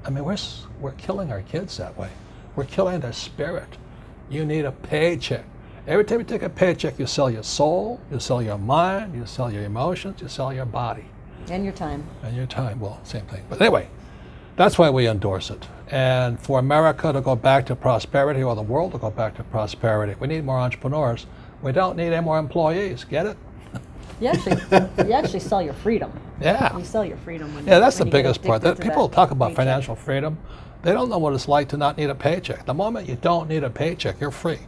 I mean, we're killing our kids that way. We're killing their spirit. You need a paycheck. Every time you take a paycheck, you sell your soul, you sell your mind, you sell your emotions, you sell your body. And your time. And your time, well, same thing. But anyway, that's why we endorse it. And for America to go back to prosperity, or the world to go back to prosperity, we need more entrepreneurs. We don't need any more employees. Get it? You actually sell your freedom. Yeah. You sell your freedom when that's when the you get biggest part. addicted to People that talk about paycheck. financial freedom. They don't know what it's like to not need a paycheck. The moment you don't need a paycheck, you're free.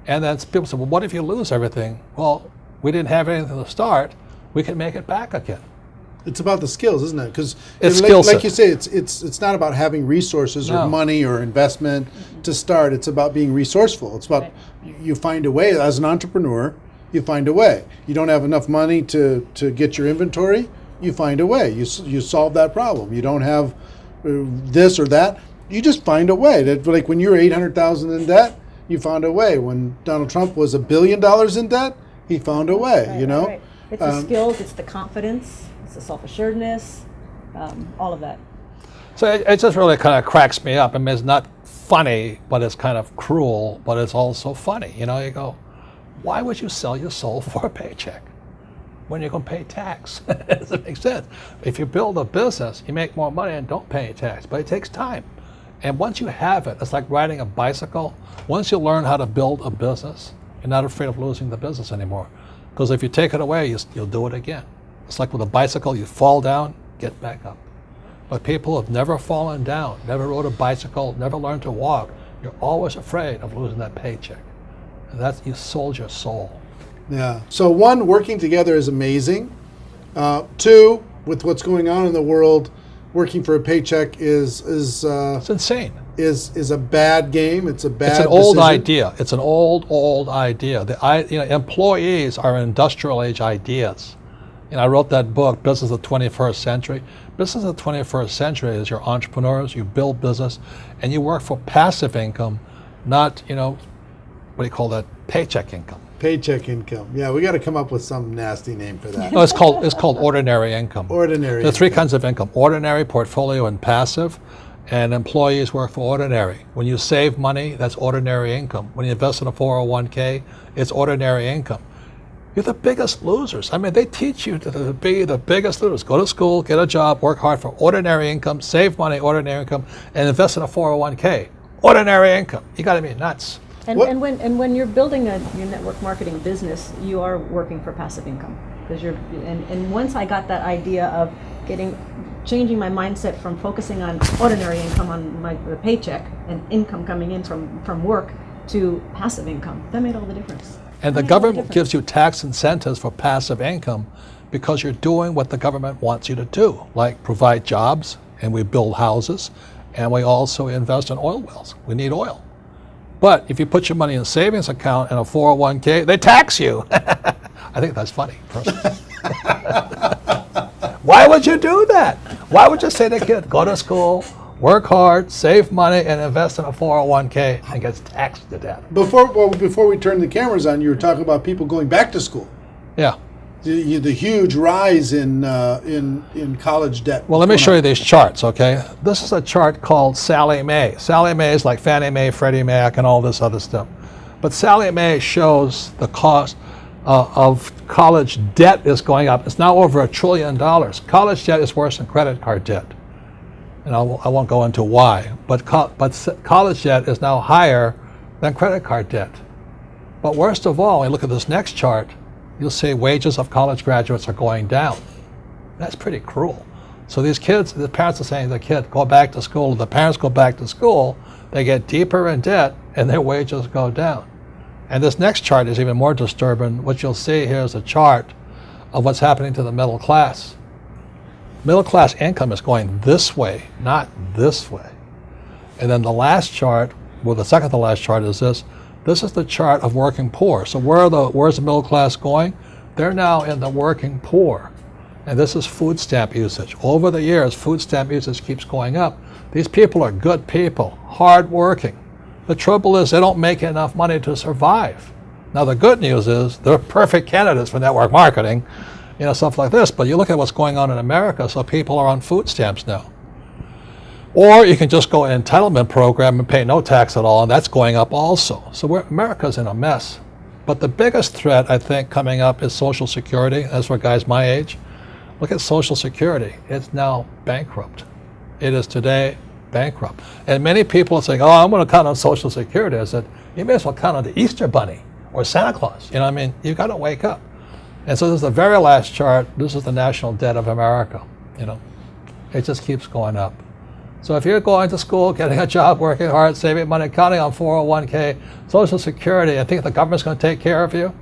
And then people say, well, what if you lose everything? Well, we didn't have anything to start. We can make it back again. It's about the skills, isn't it? Because It's skill set. like you say, it's not about having resources or No. money or investment to start. It's about being resourceful. It's about you find a way as an entrepreneur. You find a way. You don't have enough money to get your inventory. You find a way. You solve that problem. You don't have this or that. You just find a way. Like when you're $800,000 in debt, you found a way. When Donald Trump was $1 billion in debt, he found a way. Right. It's the skills, it's the confidence, it's the self-assuredness, all of that. So it just really kind of cracks me up. I mean, it's not funny, but it's kind of cruel, but it's also funny. You go, why would you sell your soul for a paycheck when you're going to pay tax? It doesn't make sense. If you build a business, you make more money and don't pay tax, but it takes time. And once you have it, it's like riding a bicycle. Once you learn how to build a business, you're not afraid of losing the business anymore. Because if you take it away, you'll do it again. It's like with a bicycle, you fall down, get back up. But people who have never fallen down, never rode a bicycle, never learned to walk, you're always afraid of losing that paycheck. And that's, you sold your soul. Yeah. So one, working together is amazing. Two, with what's going on in the world, working for a paycheck is It's insane. is a bad game. It's a bad. It's an old decision. idea. It's an old idea. Employees are industrial age ideas. I wrote that book, Business of the 21st Century. Business of the 21st Century is your entrepreneurs, you build business, and you work for passive income, not, what do you call that, paycheck income. Paycheck income. Yeah, we got to come up with some nasty name for that. No, it's called ordinary income. Ordinary. There are three kinds of income: ordinary, portfolio, and passive. And employees work for ordinary. When you save money, that's ordinary income. When you invest in a 401k, it's ordinary income. you're the biggest losers. I mean, they teach you to be the biggest losers. Go to school, get a job, work hard for ordinary income, save money, ordinary income, and invest in a 401k. Ordinary income. You got to be nuts. And when you're building your network marketing business, you are working for passive income, because and once I got that idea of changing my mindset from focusing on ordinary income on the paycheck and income coming in from work to passive income, that made all the difference. And the government gives you tax incentives for passive income because you're doing what the government wants you to do, like provide jobs, and we build houses, and we also invest in oil wells. We need oil. But if you put your money in a savings account and a 401k, they tax you. I think that's funny, personally. Why would you do that? Why would you say to a kid, go to school, work hard, save money, and invest in a 401k and gets taxed to death? Before we turn the cameras on, you were talking about people going back to school. Yeah. The huge rise in college debt. Well, let me show you these charts, okay? This is a chart called Sallie Mae. Sallie Mae is like Fannie Mae, Freddie Mac, and all this other stuff. But Sallie Mae shows the cost of college debt is going up. It's now over $1 trillion. College debt is worse than credit card debt. And I won't go into why, but college debt is now higher than credit card debt. But worst of all, when you look at this next chart, you'll see wages of college graduates are going down. That's pretty cruel. So these kids, the parents are saying to the kid, go back to school. The parents go back to school, they get deeper in debt, and their wages go down. And this next chart is even more disturbing. What you'll see here is a chart of what's happening to the middle class. Middle class income is going this way, not this way. And then the last chart, well, the second to last chart is this. This is the chart of working poor. So where's the middle class going? They're now in the working poor. And this is food stamp usage. Over the years, food stamp usage keeps going up. These people are good people, hardworking. The trouble is they don't make enough money to survive. Now the good news is they're perfect candidates for network marketing, stuff like this. But you look at what's going on in America, so people are on food stamps now. Or you can just go an entitlement program and pay no tax at all, and that's going up also. So America's in a mess. But the biggest threat, I think, coming up is Social Security. That's for guys my age. Look at Social Security. It's now bankrupt. It is today bankrupt. And many people are saying, oh, I'm going to count on Social Security. I said, you may as well count on the Easter Bunny or Santa Claus. You've got to wake up. And so this is the very last chart. This is the national debt of America. It just keeps going up. So if you're going to school, getting a job, working hard, saving money, counting on 401k, Social Security, and think the government's going to take care of you,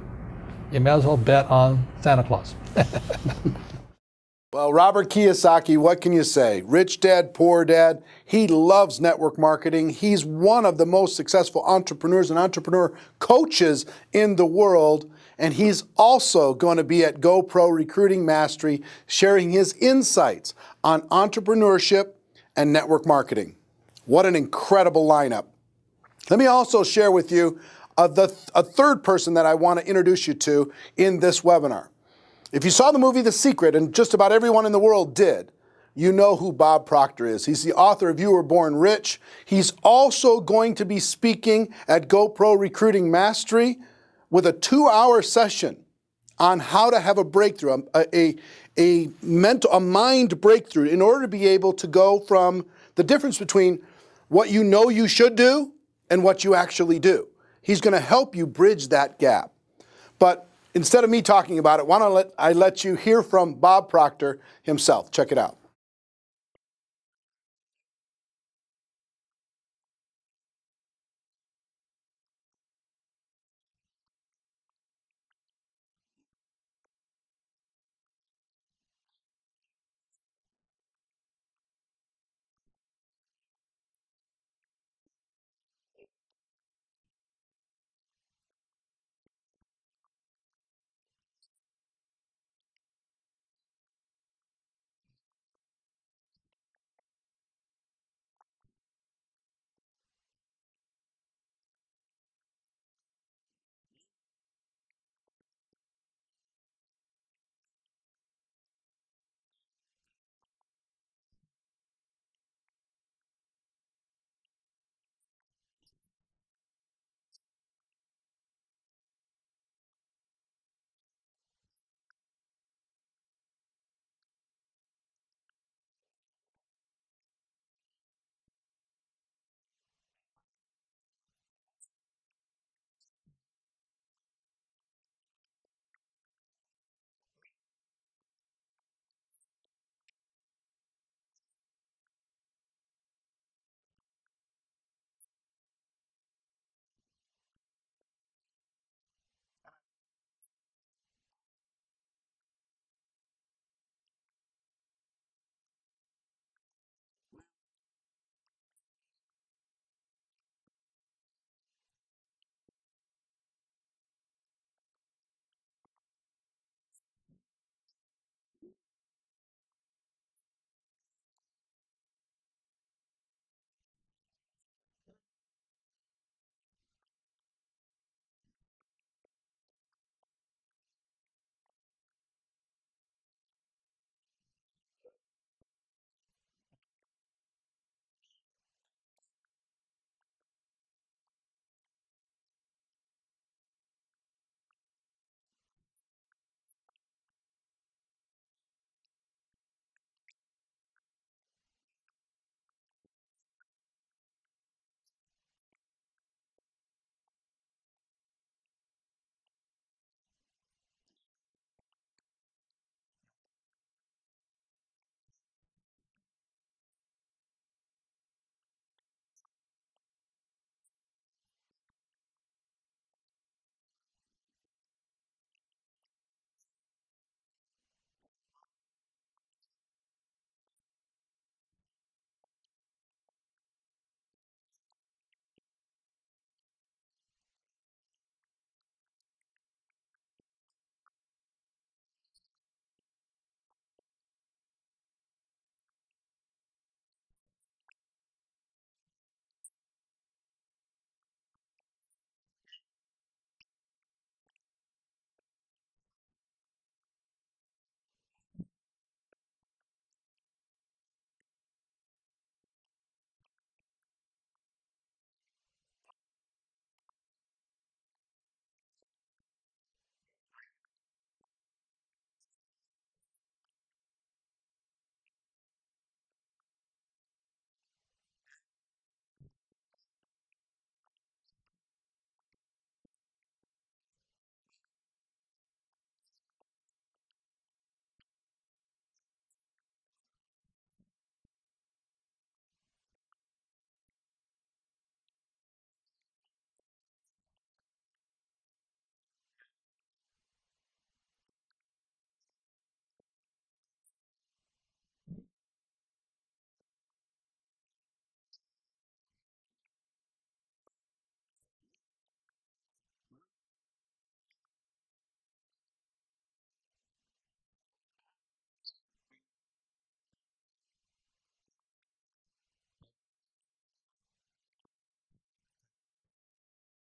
you may as well bet on Santa Claus. Well, Robert Kiyosaki, what can you say? Rich dad, poor dad. He loves network marketing. He's one of the most successful entrepreneurs and entrepreneur coaches in the world. And he's also going to be at GoPro Recruiting Mastery, sharing his insights on entrepreneurship and network marketing. What an incredible lineup. Let me also share with you a third person that I want to introduce you to in this webinar. If you saw the movie The Secret, and just about everyone in the world did, you know who Bob Proctor is. He's the author of You Were Born Rich. He's also going to be speaking at GoPro Recruiting Mastery with a 2-hour session on how to have a breakthrough, a mind breakthrough in order to be able to go from the difference between what you know you should do and what you actually do. He's going to help you bridge that gap. But instead of me talking about it, why don't I let you hear from Bob Proctor himself. Check it out.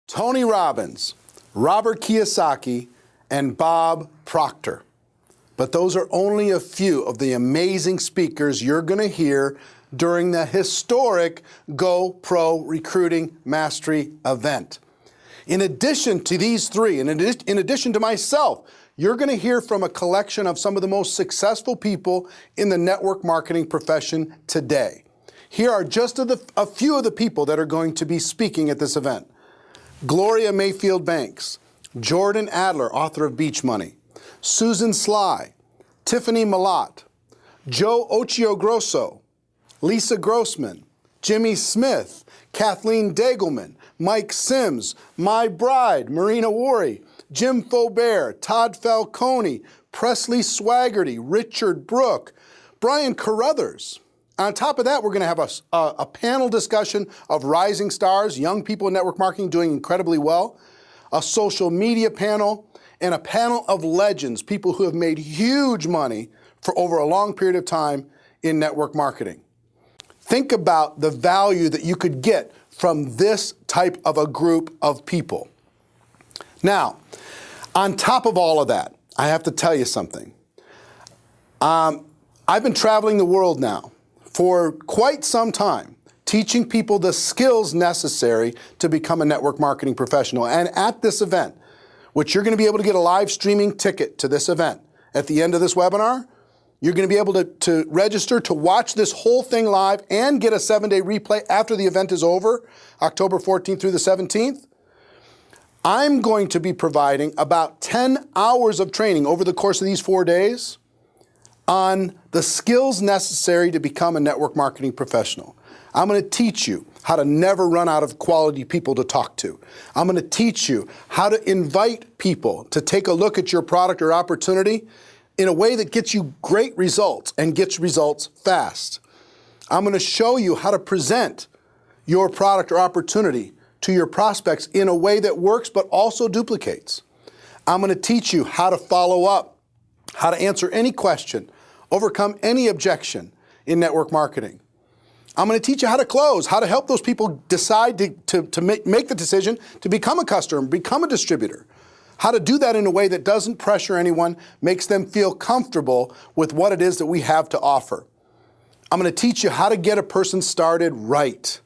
Tony Robbins, Robert Kiyosaki, and Bob Proctor. But those are only a few of the amazing speakers you're going to hear during the historic Go Pro Recruiting Mastery event. In addition to these three, and in addition to myself, you're going to hear from a collection of some of the most successful people in the network marketing profession today. Here are just a few of the people that are going to be speaking at this event. Gloria Mayfield Banks, Jordan Adler, author of Beach Money, Susan Sly, Tiffany Malott, Joe Ochiogrosso, Lisa Grossman, Jimmy Smith, Kathleen Dagelman, Mike Sims, My Bride, Marina Worre, Jim Faubert, Todd Falcone, Presley Swaggerty, Richard Brooke, Brian Carruthers. On top of that, we're going to have a panel discussion of rising stars, young people in network marketing doing incredibly well, a social media panel, and a panel of legends, people who have made huge money for over a long period of time in network marketing. Think about the value that you could get from this type of a group of people. Now, on top of all of that, I have to tell you something. I've been traveling the world now for quite some time, teaching people the skills necessary to become a network marketing professional. And at this event, which you're going to be able to get a live streaming ticket to this event at the end of this webinar, you're going to be able to register to watch this whole thing live and get a 7-day replay after the event is over, October 14th through the 17th. I'm going to be providing about 10 hours of training over the course of these 4 days on the skills necessary to become a network marketing professional. I'm going to teach you how to never run out of quality people to talk to. I'm going to teach you how to invite people to take a look at your product or opportunity in a way that gets you great results and gets results fast. I'm going to show you how to present your product or opportunity to your prospects in a way that works but also duplicates. I'm going to teach you how to follow up, how to answer any question, overcome any objection in network marketing. I'm going to teach you how to close, how to help those people decide to make the decision to become a customer, become a distributor. How to do that in a way that doesn't pressure anyone, makes them feel comfortable with what it is that we have to offer. I'm going to teach you how to get a person started right.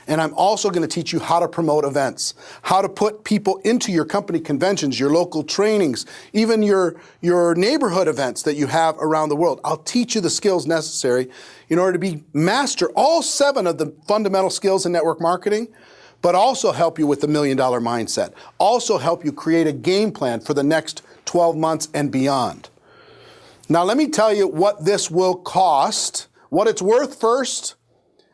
And I'm also going to teach you how to promote events, how to put people into your company conventions, your local trainings, even your neighborhood events that you have around the world. I'll teach you the skills necessary in order to master all 7 of the fundamental skills in network marketing, but also help you with the $1 million mindset. Also help you create a game plan for the next 12 months and beyond. Now let me tell you what this will cost, what it's worth first,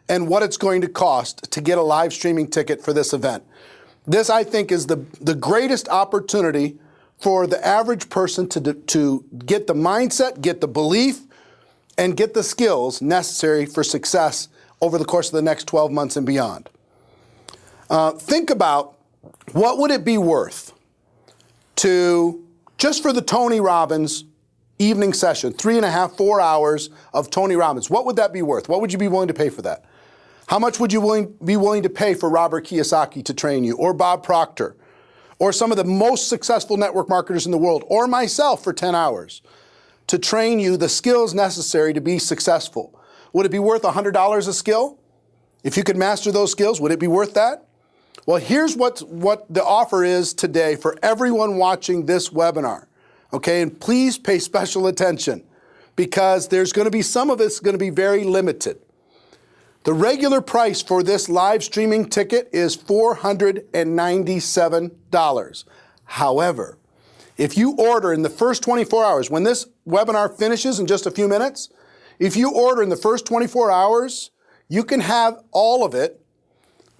and what it's going to cost to get a live streaming ticket for this event. This, I think, is the greatest opportunity for the average person to get the mindset, get the belief, and get the skills necessary for success over the course of the next 12 months and beyond. Think about what would it be worth to, just for the Tony Robbins evening session, 3.5, 4 hours of Tony Robbins, what would that be worth? What would you be willing to pay for that? How much would you be willing to pay for Robert Kiyosaki to train you, or Bob Proctor, or some of the most successful network marketers in the world, or myself for 10 hours to train you the skills necessary to be successful? Would it be worth $100 a skill? If you could master those skills, would it be worth that? Well, here's what the offer is today for everyone watching this webinar. Okay, and please pay special attention because there's going to be some of it's going to be very limited. The regular price for this live streaming ticket is $497. However, if you order in the first 24 hours, when this webinar finishes in just a few minutes, if you order in the first 24 hours, you can have all of it,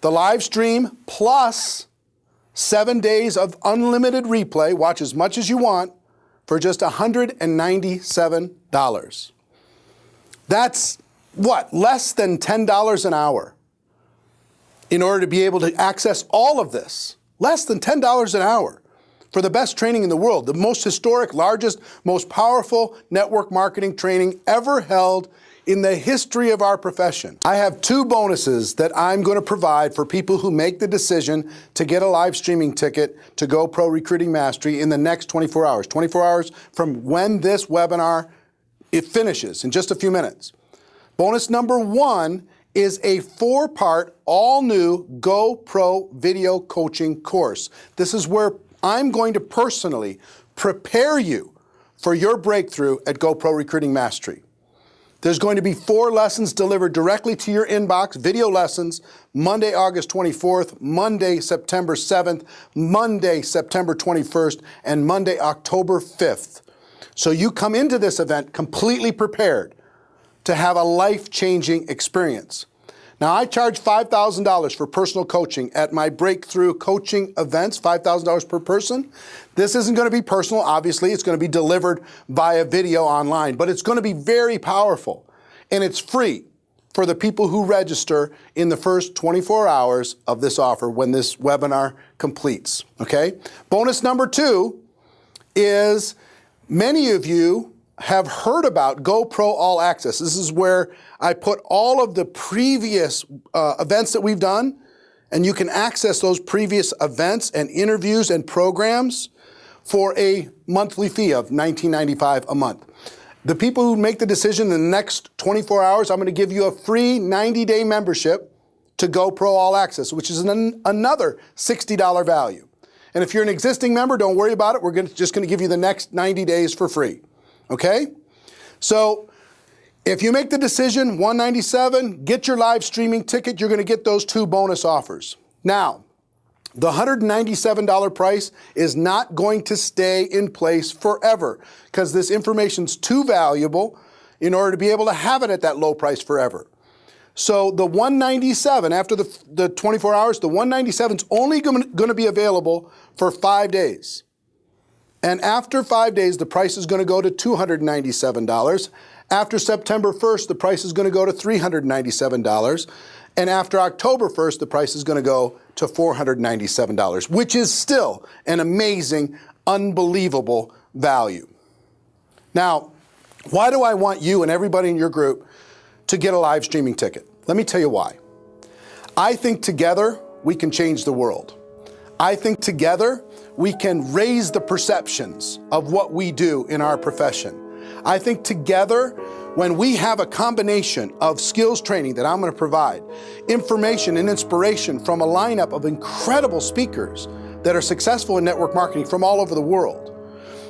the live stream plus 7 days of unlimited replay, watch as much as you want, for just $197. That's what? Less than $10 an hour in order to be able to access all of this. Less than $10 an hour for the best training in the world, the most historic, largest, most powerful network marketing training ever held in the history of our profession. I have 2 bonuses that I'm going to provide for people who make the decision to get a live streaming ticket to GoPro Recruiting Mastery in the next 24 hours. 24 hours from when this webinar it finishes in just a few minutes. Bonus number 1 is a 4-part, all-new GoPro video coaching course. This is where I'm going to personally prepare you for your breakthrough at GoPro Recruiting Mastery. There's going to be 4 lessons delivered directly to your inbox, video lessons, Monday, August 24th, Monday, September 7th, Monday, September 21st, and Monday, October 5th. So you come into this event completely prepared to have a life-changing experience. Now, I charge $5,000 for personal coaching at my breakthrough coaching events, $5,000 per person. This isn't going to be personal, obviously. It's going to be delivered via video online, but it's going to be very powerful. And it's free for the people who register in the first 24 hours of this offer when this webinar completes, okay? Bonus number 2 is many of you have heard about GoPro All Access. This is where I put all of the previous events that we've done, and you can access those previous events and interviews and programs for a monthly fee of $19.95 a month. The people who make the decision in the next 24 hours, I'm going to give you a free 90-day membership to GoPro All Access, which is another $60 value. And if you're an existing member, don't worry about it. We're just going to give you the next 90 days for free. Okay? So if you make the decision, $197, get your live streaming ticket, you're going to get those 2 bonus offers. Now, the $197 price is not going to stay in place forever because this information's too valuable in order to be able to have it at that low price forever. So the $197, after the 24 hours, the $197 is only going to be available for 5 days. And after 5 days, the price is going to go to $297. After September 1st, the price is going to go to $397. And after October 1st, the price is going to go to $497, which is still an amazing, unbelievable value. Now, why do I want you and everybody in your group to get a live streaming ticket? Let me tell you why. I think together we can change the world. I think together we can raise the perceptions of what we do in our profession. I think together, when we have a combination of skills training that I'm going to provide, information and inspiration from a lineup of incredible speakers that are successful in network marketing from all over the world,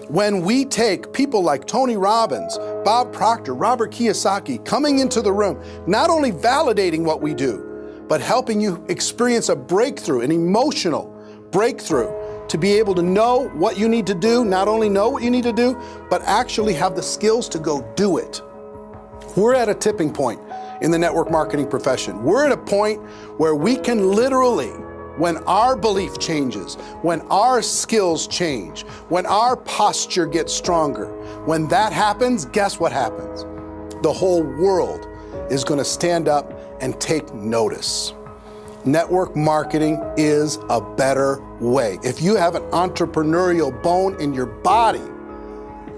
when we take people like Tony Robbins, Bob Proctor, Robert Kiyosaki coming into the room, not only validating what we do, but helping you experience a breakthrough, an emotional breakthrough, to be able to know what you need to do, not only know what you need to do, but actually have the skills to go do it. We're at a tipping point in the network marketing profession. We're at a point where we can literally, when our belief changes, when our skills change, when our posture gets stronger, when that happens, guess what happens? The whole world is going to stand up and take notice. Network marketing is a better way. If you have an entrepreneurial bone in your body,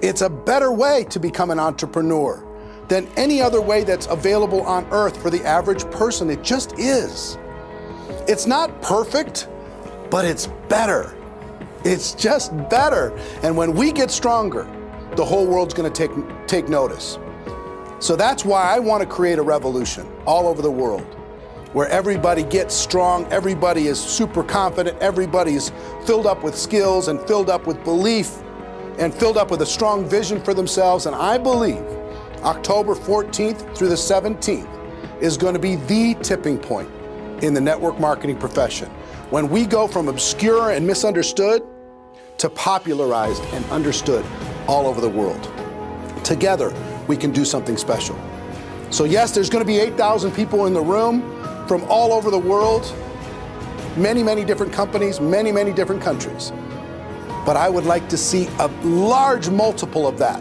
it's a better way to become an entrepreneur than any other way that's available on earth for the average person. It just is. It's not perfect, but it's better. It's just better. And when we get stronger, the whole world's going to take notice. So that's why I want to create a revolution all over the world, where everybody gets strong, everybody is super confident, everybody's filled up with skills and filled up with belief and filled up with a strong vision for themselves. And I believe October 14th through the 17th is going to be the tipping point in the network marketing profession, when we go from obscure and misunderstood to popularized and understood all over the world. Together, we can do something special. So yes, there's going to be 8,000 people in the room from all over the world, many, many different companies, many, many different countries. But I would like to see a large multiple of that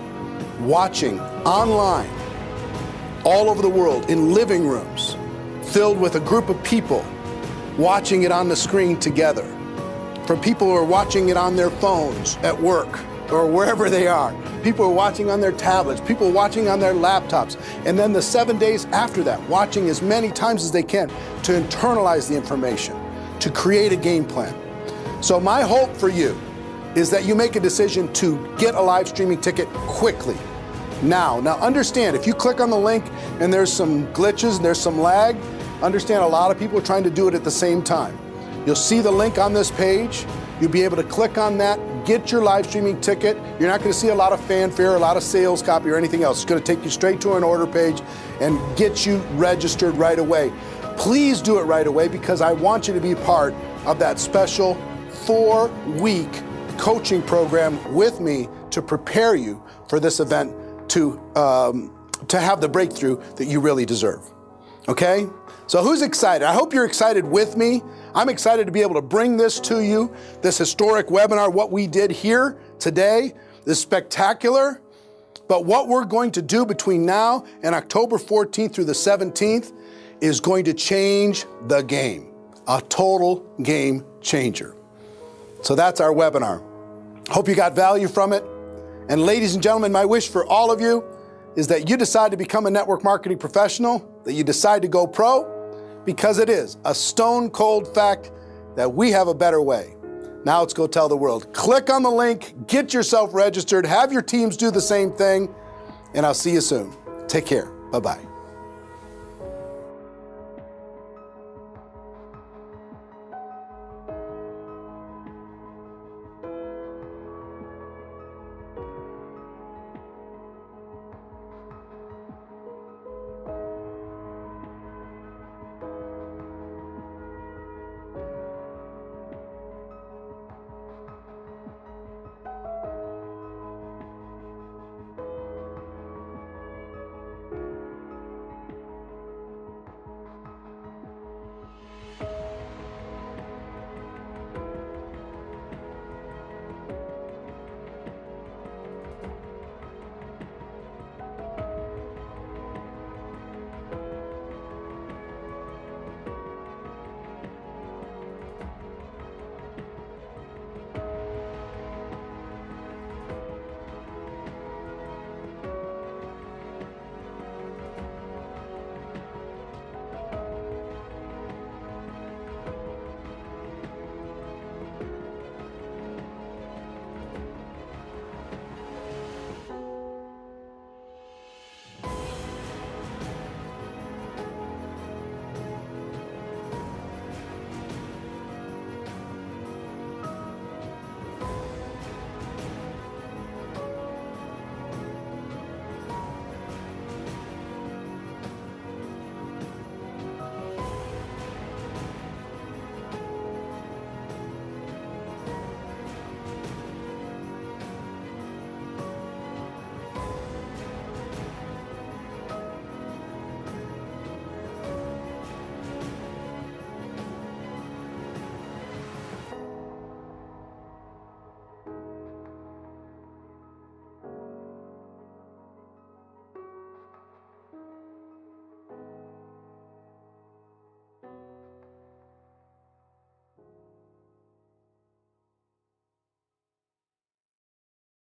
watching online all over the world in living rooms filled with a group of people watching it on the screen together, from people who are watching it on their phones at work or wherever they are, People are watching on their tablets. People are watching on their laptops. And then the 7 days after that, watching as many times as they can to internalize the information, to create a game plan. So my hope for you is that you make a decision to get a live streaming ticket quickly. Now understand, if you click on the link and there's some glitches, there's some lag, understand a lot of people are trying to do it at the same time. You'll see the link on this page. You'll be able to click on that, get your live streaming ticket. You're not going to see a lot of fanfare, a lot of sales copy or anything else. It's going to take you straight to an order page and get you registered right away. Please do it right away because I want you to be part of that special 4-week coaching program with me to prepare you for this event to have the breakthrough that you really deserve. Okay? So who's excited? I hope you're excited with me. I'm excited to be able to bring this to you, this historic webinar. What we did here today is spectacular, but what we're going to do between now and October 14th through the 17th is going to change the game, a total game changer. So that's our webinar. Hope you got value from it. And ladies and gentlemen, my wish for all of you is that you decide to become a network marketing professional, that you decide to go pro, because it is a stone cold fact that we have a better way. Now let's go tell the world. Click on the link, get yourself registered, have your teams do the same thing, and I'll see you soon. Take care. Bye-bye.